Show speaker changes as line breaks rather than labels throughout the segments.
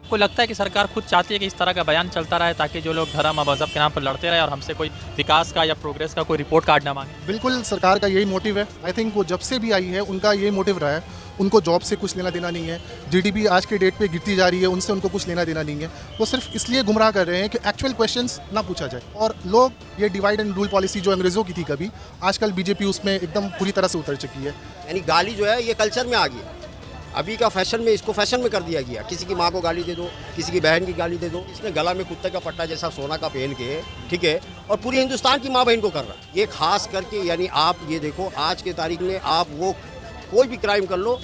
आपको लगता है कि सरकार खुद चाहती है कि इस तरह का बयान चलता रहे ताकि जो लोग धर्म और मज़हब के नाम पर लड़ते रहे और हमसे कोई विकास का या प्रोग्रेस का कोई रिपोर्ट कार्ड ना मांगे?
बिल्कुल सरकार का यही मोटिव है। आई थिंक वो जब से भी आई है उनका यही मोटिव रहा है। उनको जॉब से कुछ लेना देना नहीं है, जीडीपी आज के डेट पे गिरती जा रही है, उनसे उनको कुछ लेना देना नहीं है। वो सिर्फ इसलिए गुमराह कर रहे हैं कि एक्चुअल क्वेश्चंस ना पूछा जाए। और लोग ये डिवाइड एंड रूल पॉलिसी जो अंग्रेज़ों की थी कभी, आजकल बीजेपी उसमें एकदम पूरी तरह से उतर चुकी है।
यानी गाली जो है ये कल्चर में आ गई। अभी का फैशन में इसको फैशन में कर दिया गया। किसी की माँ को गाली दे दो, किसी की बहन की गाली दे दो। इसने गला में कुत्ते का पट्टा जैसा सोना का पहन के, ठीक है, और पूरी हिंदुस्तान की माँ बहन को कर रहा है। ये खास करके यानी आप ये देखो आज के तारीख में आप वो कोई भी क्राइम कर लो,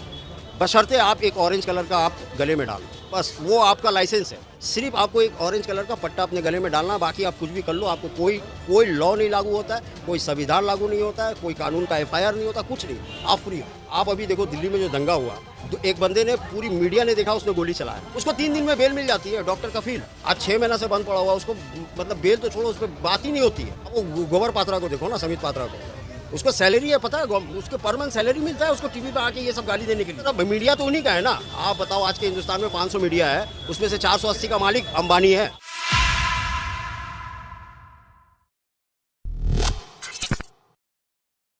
बशर्ते आप एक ऑरेंज कलर का आप गले में डालो, बस वो आपका लाइसेंस है। सिर्फ आपको एक ऑरेंज कलर का पट्टा अपने गले में डालना, बाकी आप कुछ भी कर लो, आपको कोई लॉ नहीं लागू होता है, कोई संविधान लागू नहीं होता है, कोई कानून का एफआईआर नहीं होता, कुछ नहीं, आप फ्री हो। आप अभी देखो दिल्ली में जो दंगा हुआ, तो एक बंदे ने, पूरी मीडिया ने देखा, उसने गोली चलाया, उसको 3 दिन में बेल मिल जाती है। डॉक्टर कफील आज 6 महीना से बंद पड़ा हुआ, उसको मतलब बेल तो छोड़ो, उस पर बात ही नहीं होती है। अब वो गोबर पात्रा को देखो ना, समित पात्रा को, उसको सैलरी है पता है, उसको परमानेंट सैलरी मिलता है उसको टीवी पे आके ये सब गाली देने के लिए। तो मीडिया तो उन्हीं का है ना। आप बताओ आज के हिंदुस्तान में 500 मीडिया है, उसमें से 480 का मालिक अंबानी है।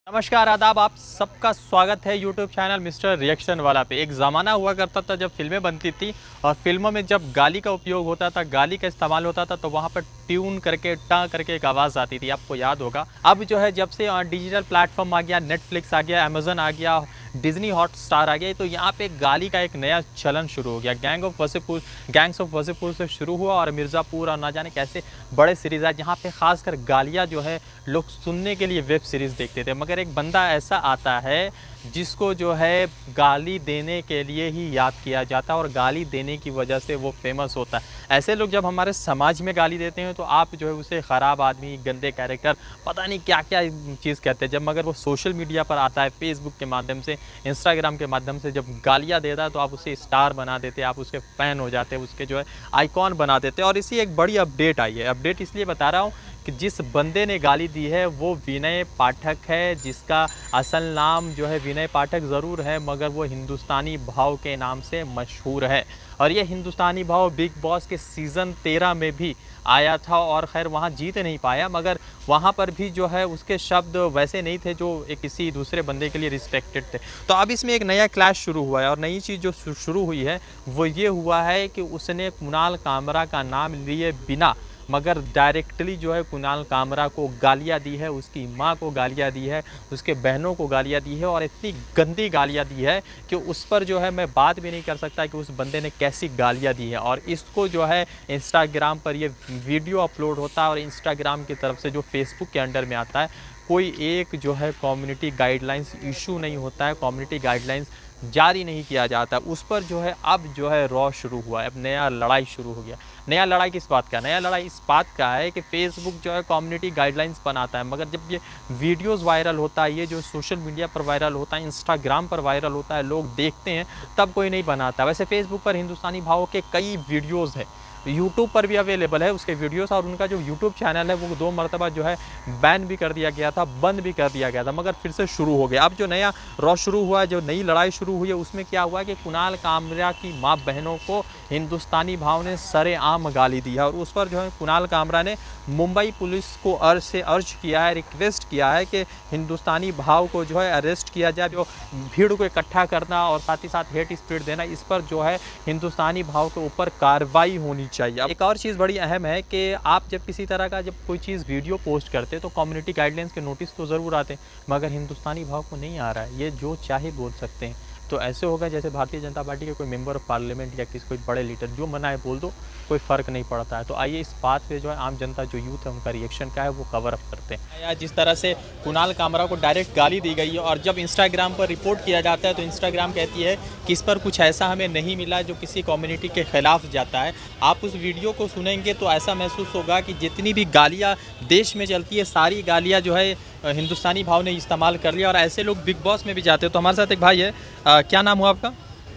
नमस्कार, आदाब, आप सबका स्वागत है यूट्यूब चैनल मिस्टर रिएक्शन वाला पे। एक ज़माना हुआ करता था जब फिल्में बनती थी और फिल्मों में जब गाली का उपयोग होता था, गाली का इस्तेमाल होता था, तो वहाँ पर ट्यून करके टा करके एक आवाज़ आती थी, आपको याद होगा। अब जो है जब से डिजिटल प्लेटफॉर्म आ गया, नेटफ्लिक्स आ गया, अमेजन आ गया, डिज्नी हॉटस्टार आ गया, तो यहाँ पे गाली का एक नया चलन शुरू हो गया। गैंग्स ऑफ वसेपुर से शुरू हुआ और मिर्ज़ापुर और ना जाने कैसे बड़े सीरीज़ है जहाँ पे खासकर गालियाँ जो है लोग सुनने के लिए वेब सीरीज़ देखते थे। मगर एक बंदा ऐसा आता है जिसको जो है गाली देने के लिए ही याद किया जाता है और गाली देने की वजह से वो फेमस होता है। ऐसे लोग जब हमारे समाज में गाली देते हैं तो आप जो है उसे ख़राब आदमी, गंदे कैरेक्टर, पता नहीं क्या क्या चीज़ कहते हैं। जब मगर वो सोशल मीडिया पर आता है, फेसबुक के माध्यम से, इंस्टाग्राम के माध्यम से जब गालियाँ देता है तो आप उसे स्टार बना देते, आप उसके फ़ैन हो जाते, उसके जो है आइकॉन बना देते। और इसी एक बड़ी अपडेट आई है। अपडेट इसलिए बता रहा हूँ कि जिस बंदे ने गाली दी है वो विनय पाठक है, जिसका असल नाम जो है विनय पाठक ज़रूर है मगर वो हिंदुस्तानी भाव के नाम से मशहूर है। और ये हिंदुस्तानी भाव बिग बॉस के सीज़न 13 में भी आया था और खैर वहाँ जीत नहीं पाया, मगर वहाँ पर भी जो है उसके शब्द वैसे नहीं थे जो एक किसी दूसरे बंदे के लिए रिस्पेक्टेड थे। तो अब इसमें एक नया क्लैश शुरू हुआ है और नई चीज़ जो शुरू हुई है वो ये हुआ है कि उसने कुणाल कामरा का नाम लिए बिना मगर डायरेक्टली जो है कुणाल कामरा को गालियाँ दी है, उसकी माँ को गालियाँ दी है, उसके बहनों को गालियाँ दी है और इतनी गंदी गालियाँ दी है कि उस पर जो है मैं बात भी नहीं कर सकता कि उस बंदे ने कैसी गालियाँ दी है। और इसको जो है इंस्टाग्राम पर ये वीडियो अपलोड होता है और इंस्टाग्राम की तरफ से जो फेसबुक के अंडर में आता है, कोई एक जो है कम्युनिटी गाइडलाइंस इशू नहीं होता है, कम्युनिटी गाइडलाइंस जारी नहीं किया जाता। उस पर जो है अब जो है रॉ शुरू हुआ है, अब नया लड़ाई शुरू हो गया। नया लड़ाई किस बात का? नया लड़ाई इस बात का है कि फेसबुक जो है कम्युनिटी गाइडलाइंस बनाता है, मगर जब ये वीडियोस वायरल होता है, ये जो सोशल मीडिया पर वायरल होता है, इंस्टाग्राम पर वायरल होता है, लोग देखते हैं, तब कोई नहीं बनाता। वैसे फेसबुक पर हिंदुस्तानी भाव के कई वीडियोज़ हैं, यूट्यूब पर भी अवेलेबल है उसके वीडियोस, और उनका जो यूट्यूब चैनल है वो 2 मरतबा जो है बैन भी कर दिया गया था, बंद भी कर दिया गया था, मगर फिर से शुरू हो गया। अब जो नया रॉ शुरू हुआ है, जो नई लड़ाई शुरू हुई है, उसमें क्या हुआ कि कुणाल कामरा की माँ बहनों को हिंदुस्तानी भाव ने सरेआम गाली दी है और उस पर जो है कुणाल कामरा ने मुंबई पुलिस को अर्ज किया है, रिक्वेस्ट किया है कि हिंदुस्तानी भाव को जो है अरेस्ट किया जाए। जो भीड़ को इकट्ठा करना और साथ ही साथ हेट स्पीच देना, इस पर जो है हिंदुस्तानी भाव के ऊपर कार्रवाई होनी चाहिए। एक और चीज़ बड़ी अहम है कि आप जब किसी तरह का जब कोई चीज़ वीडियो पोस्ट करते तो कम्युनिटी गाइडलाइंस के नोटिस तो ज़रूर आते हैं, मगर हिंदुस्तानी भाव को नहीं आ रहा है। ये जो चाहे बोल सकते हैं। तो ऐसे होगा जैसे भारतीय जनता पार्टी के कोई मेंबर ऑफ पार्लियामेंट या किसी कोई बड़े लीडर जो मना है बोल दो, कोई फ़र्क नहीं पड़ता है। तो आइए इस बात पे जो है आम जनता, जो यूथ है, उनका रिएक्शन क्या है वो कवर अप करते हैं। या जिस तरह से कुणाल कामरा को डायरेक्ट गाली दी गई है और जब इंस्टाग्राम पर रिपोर्ट किया जाता है तो इंस्टाग्राम कहती है कि इस पर कुछ ऐसा हमें नहीं मिला जो किसी कम्युनिटी के ख़िलाफ़ जाता है। आप उस वीडियो को सुनेंगे तो ऐसा महसूस होगा कि जितनी भी गालियाँ देश में चलती है, सारी गालियाँ जो है हिंदुस्तानी भाव ने इस्तेमाल कर लिया और ऐसे लोग बिग बॉस में भी जाते हैं। तो हमारे साथ एक भाई है, क्या नाम हुआ आपका?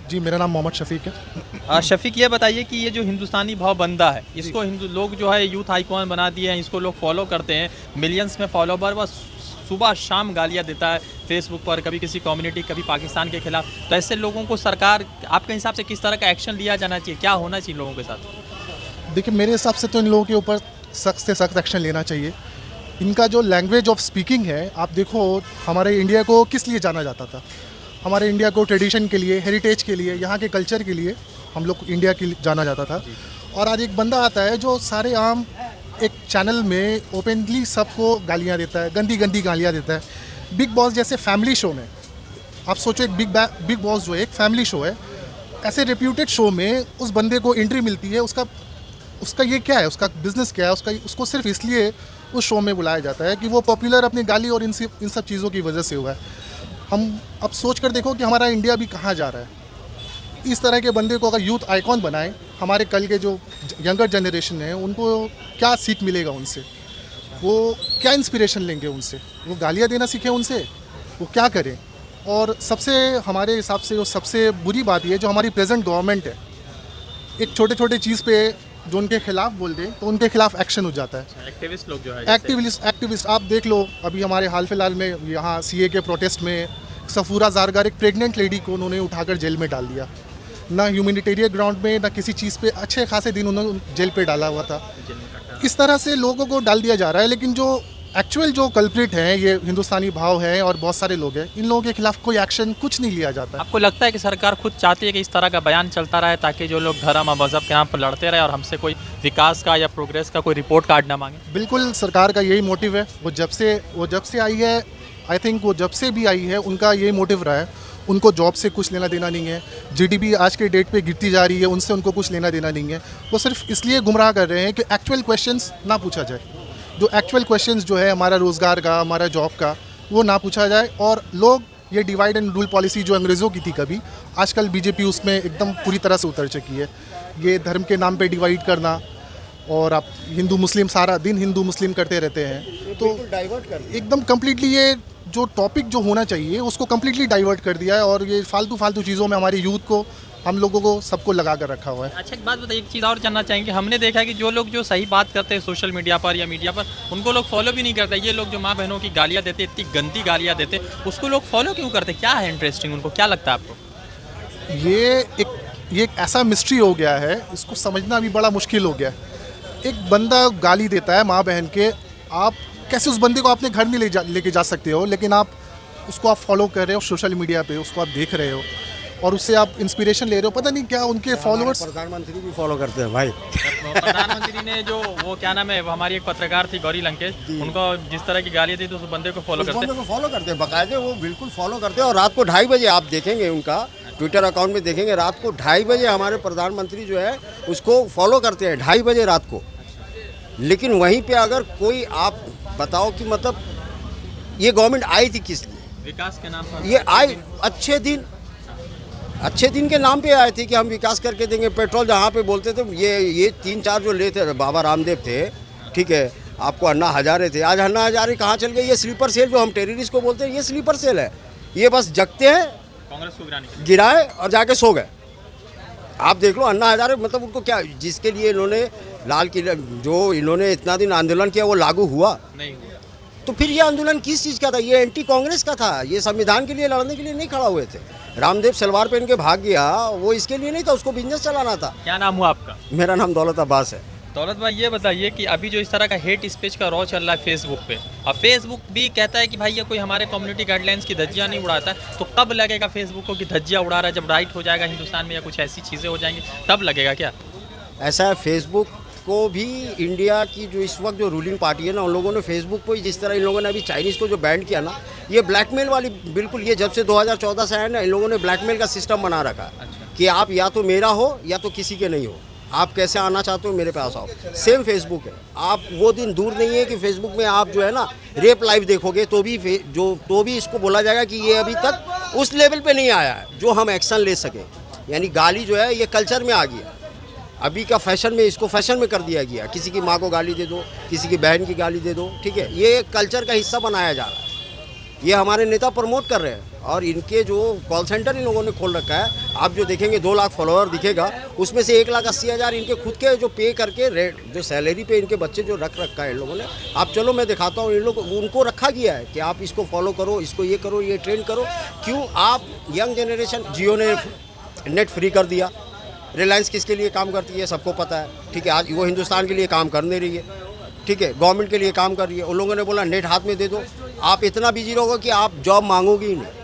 जी, मेरा नाम मोहम्मद शफीक है।
शफीक, ये बताइए कि ये जो हिंदुस्तानी भाव बंदा है, इसको हिंदू लोग जो है यूथ आइकॉन बना दिए हैं, इसको लोग फॉलो करते हैं, मिलियंस में फॉलोवर, बस सुबह शाम गालियाँ देता है फेसबुक पर, कभी किसी कम्युनिटी, कभी पाकिस्तान के खिलाफ। तो ऐसे लोगों को सरकार आपके हिसाब से किस तरह का एक्शन लिया जाना चाहिए, क्या होना चाहिए लोगों के साथ?
देखिए, मेरे हिसाब से तो इन लोगों के ऊपर सख्त से सख्त एक्शन लेना चाहिए। इनका जो लैंग्वेज ऑफ स्पीकिंग है, आप देखो हमारे इंडिया को किस लिए जाना जाता था। हमारे इंडिया को ट्रेडिशन के लिए, हेरिटेज के लिए, यहाँ के कल्चर के लिए हम लोग इंडिया के लिए जाना जाता था। और आज एक बंदा आता है जो सारे आम एक चैनल में ओपनली सबको गालियाँ देता है, गंदी गंदी गालियाँ देता है। बिग बॉस जैसे फैमिली शो में आप सोचो, एक बिग बॉस जो है एक फैमिली शो है, ऐसे रेप्यूटेड शो में उस बंदे को एंट्री मिलती है। उसका ये क्या है, उसका बिजनेस क्या है, उसको सिर्फ इसलिए उस शो में बुलाया जाता है कि वो पॉपुलर अपनी गाली और इन सब चीज़ों की वजह से हुआ है। हम अब सोच कर देखो कि हमारा इंडिया भी कहाँ जा रहा है। इस तरह के बंदे को अगर यूथ आइकॉन बनाए, हमारे कल के जो यंगर जनरेशन है उनको क्या सीख मिलेगा उनसे, वो क्या इंस्पिरेशन लेंगे उनसे, वो गालियाँ देना सीखें उनसे, वो क्या करें। और सबसे हमारे हिसाब से जो सबसे बुरी बात ये जो हमारी प्रेजेंट गवर्नमेंट है, एक छोटे छोटे चीज़ पे जो उनके खिलाफ बोल दें तो उनके खिलाफ एक्शन हो जाता है।
एक्टिविस्ट लोग जो है,
एक्टिविस्ट आप देख लो, अभी हमारे हाल फिलहाल में यहाँ सीए के प्रोटेस्ट में सफूरा ज़ारगर, एक प्रेग्नेंट लेडी को उन्होंने उठाकर जेल में डाल दिया। ना ह्यूमैनिटेरियन ग्राउंड में, ना किसी चीज़ पे अच्छे खासे दिन उन्होंने जेल पे डाला हुआ था। इस तरह से लोगों को डाल दिया जा रहा है। लेकिन जो एक्चुअल जो कल्प्रिट हैं, ये हिंदुस्तानी भाव हैं और बहुत सारे लोग हैं, इन लोगों के खिलाफ कोई एक्शन कुछ नहीं लिया जाता।
आपको लगता है कि सरकार खुद चाहती है कि इस तरह का बयान चलता रहे ताकि जो लोग धर्म और मजहब के नाम पर लड़ते रहे और हमसे कोई विकास का या प्रोग्रेस का कोई रिपोर्ट कार्ड ना मांगे?
बिल्कुल, सरकार का यही मोटिव है। वो जब से आई है, आई थिंक वो जब से भी आई है, उनका यही मोटिव रहा है। उनको जॉब से कुछ लेना देना नहीं है। जीडीपी आज के डेट पे गिरती जा रही है, उनसे उनको कुछ लेना देना नहीं है। वो सिर्फ इसलिए गुमराह कर रहे हैं कि एक्चुअल क्वेश्चंस ना पूछा जाए। जो एक्चुअल क्वेश्चंस जो है हमारा रोज़गार का, हमारा जॉब का, वो ना पूछा जाए। और लोग ये डिवाइड एंड रूल पॉलिसी जो अंग्रेज़ों की थी कभी, आजकल बीजेपी उसमें एकदम पूरी तरह से उतर चुकी है। ये धर्म के नाम पे डिवाइड करना, और आप हिंदू मुस्लिम सारा दिन हिंदू मुस्लिम करते रहते हैं, तो
डाइवर्ट कर
एकदम कम्प्लीटली ये जो टॉपिक जो होना चाहिए उसको कम्प्लीटली डाइवर्ट कर दिया है। और ये फालतू चीज़ों में हमारी यूथ को, हम लोगों को, सबको लगा कर रखा हुआ है।
अच्छा, एक बात बताइए, एक चीज़ और जानना चाहेंगे। हमने देखा है कि जो लोग जो सही बात करते हैं सोशल मीडिया पर या मीडिया पर, उनको लोग फॉलो भी नहीं करते। ये लोग जो माँ बहनों की गालियाँ देते, इतनी गंदी गालियाँ देते, उसको लोग फॉलो क्यों करते? क्या है इंटरेस्टिंग, उनको क्या लगता है आपको?
ये एक ऐसा मिस्ट्री हो गया है, इसको समझना भी बड़ा मुश्किल हो गया है। एक बंदा गाली देता है माँ बहन के, आप कैसे उस बंदे को अपने घर नहीं लेके जा सकते हो, लेकिन आप उसको आप फॉलो कर रहे हो सोशल मीडिया पे, उसको आप देख रहे हो और उससे आप इंस्पिरेशन ले रहे हो। पता नहीं क्या उनके फॉलोअर्स।
प्रधानमंत्री भी फॉलो करते हैं भाई।
प्रधानमंत्री ने जो वो क्या नाम है, हमारी एक पत्रकार थी गौरी लंकेश, उनको जिस तरह की गालियाँ दी तो उस बंदे को फॉलो करते
हैं, बाकायदे वो बिल्कुल फॉलो करते हैं। और रात को 2:30 बजे आप देखेंगे उनका ट्विटर अकाउंट में देखेंगे, रात को 2:30 बजे हमारे प्रधानमंत्री जो है उसको फॉलो करते हैं, 2:30 बजे रात को। लेकिन वहीं पे अगर कोई आप बताओ कि मतलब ये गवर्नमेंट आई थी किस लिए?
विकास के नाम पर।
ये आई अच्छे दिन के नाम पे आए थे कि हम विकास करके देंगे। पेट्रोल जहाँ पे बोलते थे, ये 3-4 जो लेते बाबा रामदेव थे, ठीक है, आपको अन्ना हजारे थे, आज अन्ना हजारे कहाँ चल गए? ये स्लीपर सेल जो हम टेररिस्ट को बोलते हैं, ये स्लीपर सेल है। ये बस जगते हैं,
कांग्रेस को
गिराए और जाके सो गए। आप देख लो अन्ना हजारे, मतलब उनको क्या, जिसके लिए इन्होंने लाल किला जो इन्होंने इतना दिन आंदोलन किया वो लागू हुआ
नहीं हुआ।
तो फिर ये आंदोलन किस चीज़ का था? ये एंटी कांग्रेस का था। ये संविधान के लिए लड़ने के लिए नहीं खड़ा हुए थे। रामदेव सलवार पहन के भाग गया, वो इसके लिए नहीं था, उसको बिजनेस चलाना था।
क्या नाम हुआ आपका?
मेरा नाम दौलत अब्बास है।
दौलत भाई, ये बताइए कि अभी जो इस तरह का हेट स्पीच का रॉ चल रहा है फेसबुक पे, और फेसबुक भी कहता है कि भाई ये कोई हमारे कम्युनिटी गाइडलाइंस की धज्जियाँ नहीं उड़ाता है, तो कब लगेगा फेसबुक को कि धज्जियाँ उड़ा रहा है? जब राइट हो जाएगा हिंदुस्तान में या कुछ ऐसी चीज़ें हो जाएंगी तब लगेगा क्या?
ऐसा है, फेसबुक को भी इंडिया की जो इस वक्त जो रूलिंग पार्टी है ना, उन लोगों ने फेसबुक को जिस तरह इन लोगों ने अभी चाइनीज़ को जो बैन किया ना, ये ब्लैकमेल वाली बिल्कुल, ये जब से 2014 से आया ना, इन लोगों ने ब्लैकमेल का सिस्टम बना रखा है कि आप या तो मेरा हो या तो किसी के नहीं हो, आप कैसे आना चाहते हो मेरे पास आओ। सेम फेसबुक है। आप वो दिन दूर नहीं है कि फेसबुक में आप जो है ना रेप लाइव देखोगे तो भी इसको बोला जाएगा कि ये अभी तक उस लेवल पे नहीं आया है जो हम एक्शन ले सकें। यानी गाली जो है ये कल्चर में आ गया। अभी का फैशन में इसको फैशन में कर दिया गया। किसी की माँ को गाली दे दो, किसी की बहन की गाली दे दो, ठीक है, ये कल्चर का हिस्सा बनाया जा रहा है। ये हमारे नेता प्रमोट कर रहे हैं और इनके जो कॉल सेंटर इन लोगों ने खोल रखा है, आप जो देखेंगे 2 लाख फॉलोअर दिखेगा, उसमें से 1,80,000 इनके खुद के जो पे करके रेट जो सैलरी पे इनके बच्चे जो रख रखा है इन लोगों ने। आप चलो मैं दिखाता हूँ, इन लोग उनको रखा गया है कि आप इसको फॉलो करो, इसको ये करो, ये ट्रेन करो। क्यों? आप यंग जनरेशन, जियो ने नेट फ्री कर दिया, रिलायंस किसके लिए काम करती है सबको पता है, ठीक है। आज वो हिंदुस्तान के लिए काम कर नहीं रही है, ठीक है, गवर्नमेंट के लिए काम कर रही है। उन लोगों ने बोला नेट हाथ में दे दो, आप इतना बिजी रहोगे कि आप जॉब मांगोगे ही नहीं।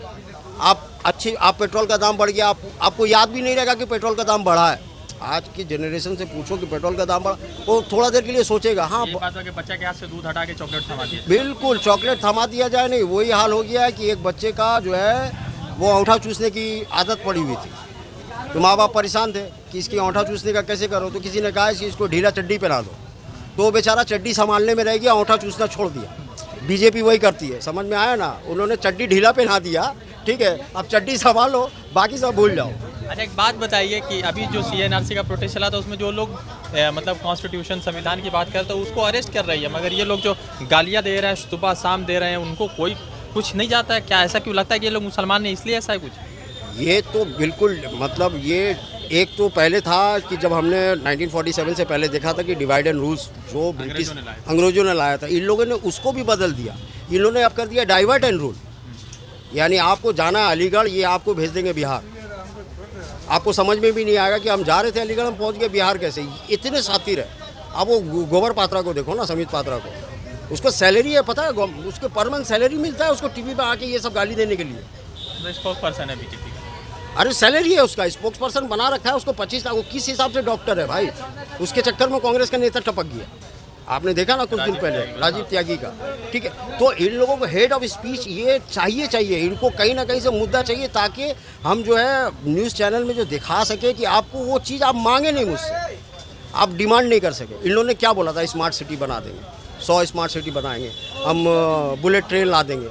आप पेट्रोल का दाम बढ़ गया, आपको याद भी नहीं रहेगा कि पेट्रोल का दाम बढ़ा है। आज की जनरेशन से पूछो कि पेट्रोल का दाम बढ़ा, वो थोड़ा देर के लिए सोचेगा। हाँ,
ये बात है कि बच्चा के हाथ से दूध हटा के चॉकलेट थमा दिया।
बिल्कुल, चॉकलेट थमा दिया जाए, नहीं वही हाल हो गया है कि एक बच्चे का जो है वो अंगूठा चूसने की आदत पड़ी हुई थी, तो माँ बाप परेशान थे कि इसकी अंगूठा चूसने का कैसे करो, तो किसी ने कहा कि इसको ढीला चड्डी पहना दो, तो बेचारा चड्डी संभालने में रह गया, अंगूठा चूसना छोड़ दिया। बीजेपी वही करती है, समझ में आया ना, उन्होंने चड्डी ढीला पहना दिया, ठीक है, अब चड्डी संभालो, बाकी सब भूल जाओ।
अच्छा, एक बात बताइए कि अभी जो CNRC का प्रोटेस्ट चला था उसमें जो लोग मतलब कॉन्स्टिट्यूशन संविधान की बात करते हैं उसको अरेस्ट कर रही है, मगर ये लोग जो गालियाँ दे रहे हैं, सुबह शाम दे रहे हैं, उनको कोई कुछ नहीं जाता है क्या? ऐसा क्यों लगता है कि ये लोग मुसलमान नहीं इसलिए ऐसा है कुछ?
ये तो बिल्कुल, मतलब ये एक तो पहले था कि जब हमने 1947 से पहले देखा था कि डिवाइड एंड रूल्स जो ब्रिटिश अंग्रेजों ने लाया था, इन लोगों ने उसको भी बदल दिया। इन्होंने अब कर दिया डाइवर्ट एंड रूल, यानी आपको जाना है अलीगढ़, ये आपको भेज देंगे बिहार। आपको समझ में भी नहीं आएगा कि हम जा रहे थे अलीगढ़, हम पहुंच गए बिहार कैसे। इतने सातिर है। अब वो गोबर पात्रा को देखो ना, समित पात्रा को, उसको सैलरी है पता है, उसको पर मंथ सैलरी मिलता है उसको टीवी पे आके ये सब गाली देने के लिए।
स्पोक्स पर्सन है बीजेपी का।
अरे सैलरी है उसका, स्पोक्स पर्सन बना रखा है उसको 25 लाख। वो किस हिसाब से डॉक्टर है भाई? उसके चक्कर में कांग्रेस का नेता टपक गया, आपने देखा ना कुछ दिन पहले, राजीव त्यागी का, ठीक है। तो इन लोगों को हेड ऑफ स्पीच ये चाहिए, इनको कहीं ना कहीं से मुद्दा चाहिए, ताकि हम जो है न्यूज़ चैनल में जो दिखा सके कि आपको वो चीज़ आप मांगे नहीं मुझसे, आप डिमांड नहीं कर सके। इन लोगों ने क्या बोला था, स्मार्ट सिटी बना देंगे, 100 स्मार्ट सिटी बनाएंगे, हम बुलेट ट्रेन ला देंगे।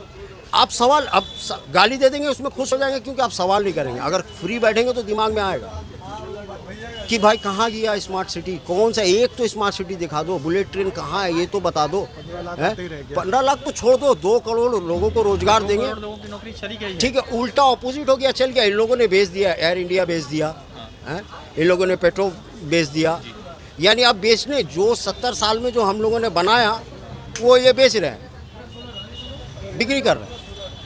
आप सवाल अब गाली दे देंगे, उसमें खुश हो जाएंगे क्योंकि आप सवाल नहीं करेंगे। अगर फ्री बैठेंगे तो दिमाग में आएगा कि भाई कहाँ गया स्मार्ट सिटी, कौन सा एक तो स्मार्ट सिटी दिखा दो, बुलेट ट्रेन कहाँ है ये तो बता दो। 15 लाख तो छोड़ दो, 2 करोड़ लोगों को रोजगार देंगे,
लोगों की नौकरी चली गई है।
ठीक है। उल्टा ऑपोजिट हो गया, चल गया। इन लोगों ने बेच दिया, एयर इंडिया बेच दिया, इन लोगों ने पेट्रोल बेच दिया, यानी अब बेचने जो 70 साल में जो हम लोगों ने बनाया वो ये बेच रहे हैं, बिक्री कर रहे हैं।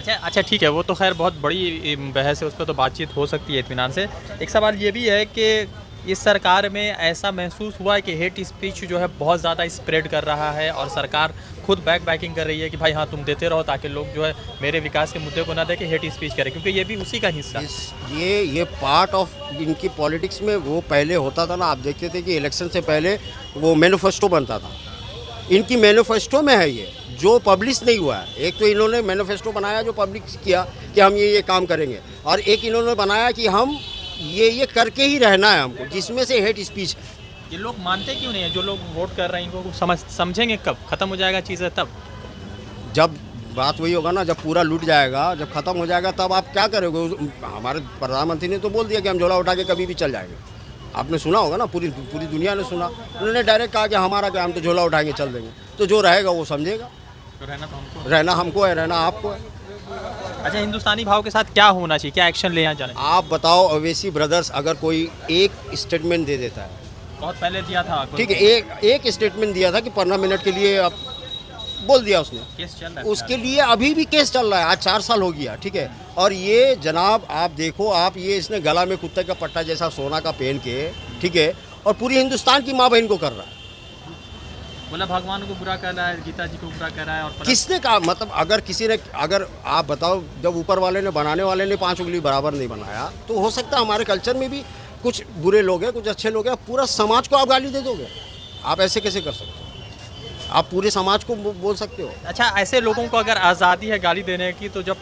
अच्छा ठीक है, वो तो खैर बहुत बड़ी बहस है, उस पर तो बातचीत हो सकती है इत्मीनान से। एक सवाल ये भी है कि इस सरकार में ऐसा महसूस हुआ है कि हेट स्पीच जो है बहुत ज़्यादा स्प्रेड कर रहा है और सरकार खुद बैकिंग कर रही है कि भाई हाँ तुम देते रहो ताकि लोग जो है मेरे विकास के मुद्दे को ना देके हेट स्पीच करें, क्योंकि ये भी उसी का हिस्सा है।
ये पार्ट ऑफ इनकी पॉलिटिक्स में वो पहले होता था ना, आप देखते थे कि इलेक्शन से पहले वो मैनिफेस्टो बनता था, इनकी मैनिफेस्टो में है ये जो पब्लिश नहीं हुआ है। एक तो इन्होंने मैनिफेस्टो बनाया जो पब्लिश किया कि हम ये काम करेंगे, और एक इन्होंने बनाया कि हम ये करके ही रहना है हमको, जिसमें से हेट स्पीच है।
ये लोग मानते क्यों नहीं है? जो लोग वोट कर रहे हैं इनको समझेंगे कब खत्म हो जाएगा चीज़ें? तब
जब बात वही होगा ना, जब पूरा लूट जाएगा, जब खत्म हो जाएगा, तब आप क्या करोगे? हमारे प्रधानमंत्री ने तो बोल दिया कि हम झोला उठा के कभी भी चल जाएंगे। आपने सुना होगा ना, पूरी दुनिया ने सुना। उन्होंने डायरेक्ट कहा कि हमारा क्या, हम तो झोला उठाएंगे चल देंगे। तो जो रहेगा वो समझेगा,
तो
रहना हमको है, रहना आपको है।
अच्छा, हिंदुस्तानी भाव के साथ क्या होना चाहिए, क्या एक्शन ले जाना?
आप बताओ, अवैसी ब्रदर्स अगर कोई एक स्टेटमेंट दे देता है,
बहुत पहले दिया था,
ठीक है, एक स्टेटमेंट दिया था कि 15 मिनट के लिए आप बोल दिया उसने,
केस चल रहा है,
उसके लिए अभी भी केस चल रहा है, आज 4 साल हो गया, ठीक है। और ये जनाब आप देखो, आप ये इसने गला में कुत्ते का पट्टा जैसा सोना का पहन के, ठीक है, और पूरी हिंदुस्तान की माँ बहन को कर रहा है।
बोला भगवान को बुरा कर रहा है, गीता जी को बुरा कर रहा है। और
किसने कहा? मतलब अगर किसी ने, अगर आप बताओ, जब ऊपर वाले ने, बनाने वाले ने 5 उंगली बराबर नहीं बनाया, तो हो सकता है हमारे कल्चर में भी कुछ बुरे लोग हैं, कुछ अच्छे लोग हैं। पूरा समाज को आप गाली दे दोगे? आप ऐसे कैसे कर सकते हो? आप पूरे समाज को बोल सकते हो?
अच्छा, ऐसे लोगों को अगर आज़ादी है गाली देने की, तो जब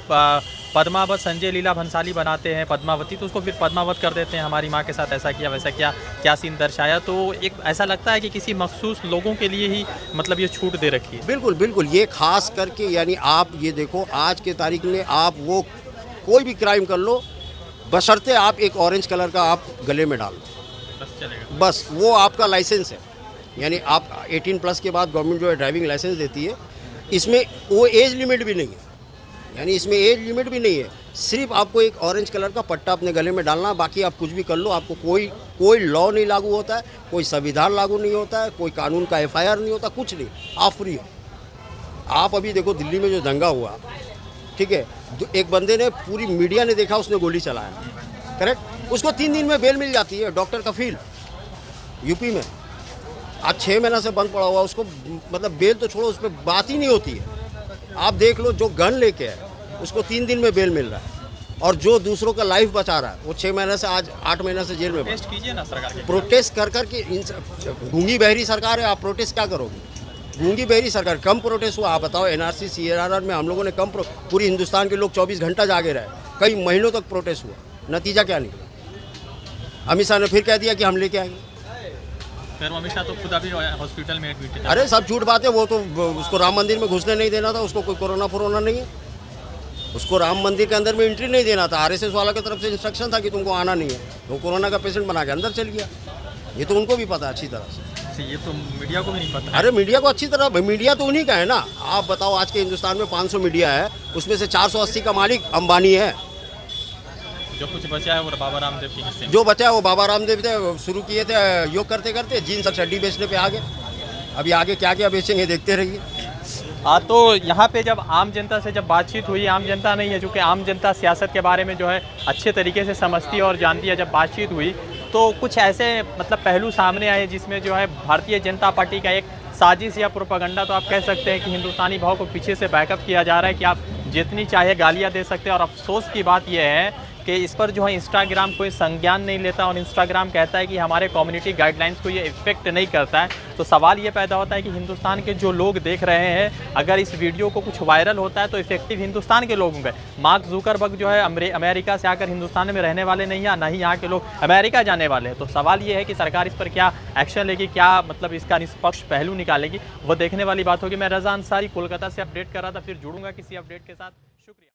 पद्मावत संजय लीला भंसाली बनाते हैं पद्मावती, तो उसको फिर पद्मावत कर देते हैं, हमारी माँ के साथ ऐसा किया वैसा किया, क्या सीन दर्शाया। तो एक ऐसा लगता है कि किसी मखसूस लोगों के लिए ही मतलब ये छूट दे रखी है।
बिल्कुल बिल्कुल, ये खास करके, यानी आप ये देखो, आज के तारीख में आप वो कोई भी क्राइम कर लो, बशर्ते आप एक ऑरेंज कलर का आप गले में डाल लो,
बस चलेगा,
बस वो आपका लाइसेंस है। यानी आप 18 प्लस के बाद गवर्नमेंट जो है ड्राइविंग लाइसेंस देती है, इसमें वो एज लिमिट भी नहीं है। यानी इसमें एज लिमिट भी नहीं है, सिर्फ आपको एक ऑरेंज कलर का पट्टा अपने गले में डालना, बाकी आप कुछ भी कर लो, आपको कोई लॉ नहीं लागू होता है, कोई संविधान लागू नहीं होता है, कोई कानून का FIR नहीं होता, कुछ नहीं, आप फ्री हो। आप अभी देखो दिल्ली में जो दंगा हुआ, ठीक है, एक बंदे ने, पूरी मीडिया ने देखा, उसने गोली चलाया, करेक्ट, उसको 3 दिन में बेल मिल जाती है, डॉक्टर कफील, यूपी में। आज 6 महीना से बंद पड़ा हुआ, उसको मतलब बेल तो छोड़ो, उस पर बात ही नहीं होती है। आप देख लो, जो गन लेके है उसको 3 दिन में बेल मिल रहा है, और जो दूसरों का लाइफ बचा रहा है वो 6 महीने से, आज 8 महीने से जेल में।
प्रोटेस्ट कीजिए ना सरकार के।
प्रोटेस्ट कर के गूंगी बहरी सरकार है, आप प्रोटेस्ट क्या करोगे? गूंगी बहरी सरकार, कम प्रोटेस्ट हुआ? आप बताओ, NRC CRR में हम लोगों ने कम पूरी हिंदुस्तान के लोग 24 घंटा जागे रहे, कई महीनों तक प्रोटेस्ट हुआ, नतीजा क्या निकला? अमित शाह ने फिर कह दिया कि हम लेके आएंगे।
फिर अमित शाह तो खुद अभी हॉस्पिटल में एडमिट है।
अरे सब झूठ बात है, वो तो उसको राम मंदिर में घुसने नहीं देना था, उसको कोई कोरोना नहीं है, उसको राम मंदिर के अंदर में एंट्री नहीं देना था, RSS वाला की तरफ से इंस्ट्रक्शन था कि तुमको आना नहीं है, वो कोरोना का पेशेंट बना के अंदर चल गया। ये तो उनको भी पता है अच्छी तरह से।
ये तो मीडिया को भी नहीं पता।
अरे मीडिया को अच्छी तरह, मीडिया तो उन्हीं का है ना। आप बताओ, आज के हिंदुस्तान में 500 मीडिया है, उसमें से 480 का मालिक अंबानी है।
जो कुछ बचा है वो बाबा रामदेव की हिस्से में।
जो बचा है वो बाबा रामदेव थे, शुरू किए थे योग करते करते, जीन्स और चड्डी बेचने पे आ गए। अभी आगे क्या क्या बेचेंगे देखते रहिए।
हाँ, तो यहाँ पे जब आम जनता से जब बातचीत हुई, आम जनता नहीं है, चूँकि आम जनता सियासत के बारे में जो है अच्छे तरीके से समझती है और जानती है, जब बातचीत हुई तो कुछ ऐसे मतलब पहलू सामने आए जिसमें जो है भारतीय जनता पार्टी का एक साजिश या प्रोपेगेंडा, तो आप कह सकते हैं कि हिंदुस्तानी भाव को पीछे से बैकअप किया जा रहा है कि आप जितनी चाहे गालियाँ दे सकते हैं। और अफसोस की बात यह है कि इस पर जो है इंस्टाग्राम कोई संज्ञान नहीं लेता, और इंस्टाग्राम कहता है कि हमारे कम्युनिटी गाइडलाइंस को ये इफेक्ट नहीं करता है। तो सवाल ये पैदा होता है कि हिंदुस्तान के जो लोग देख रहे हैं, अगर इस वीडियो को कुछ वायरल होता है तो इफेक्टिव हिंदुस्तान के लोगों पे, मार्क जुकरबर्ग जो है अमेरिका से आकर हिंदुस्तान में रहने वाले नहीं है, ना ही यहाँ के लोग अमेरिका जाने वाले हैं। तो सवाल ये है कि सरकार इस पर क्या एक्शन लेगी, क्या मतलब इसका निष्पक्ष पहलू निकालेगी, वो देखने वाली बात होगी। मैं रज़ा अंसारी कोलकाता से अपडेट कर रहा था, फिर जुड़ूंगा किसी अपडेट के साथ। शुक्रिया।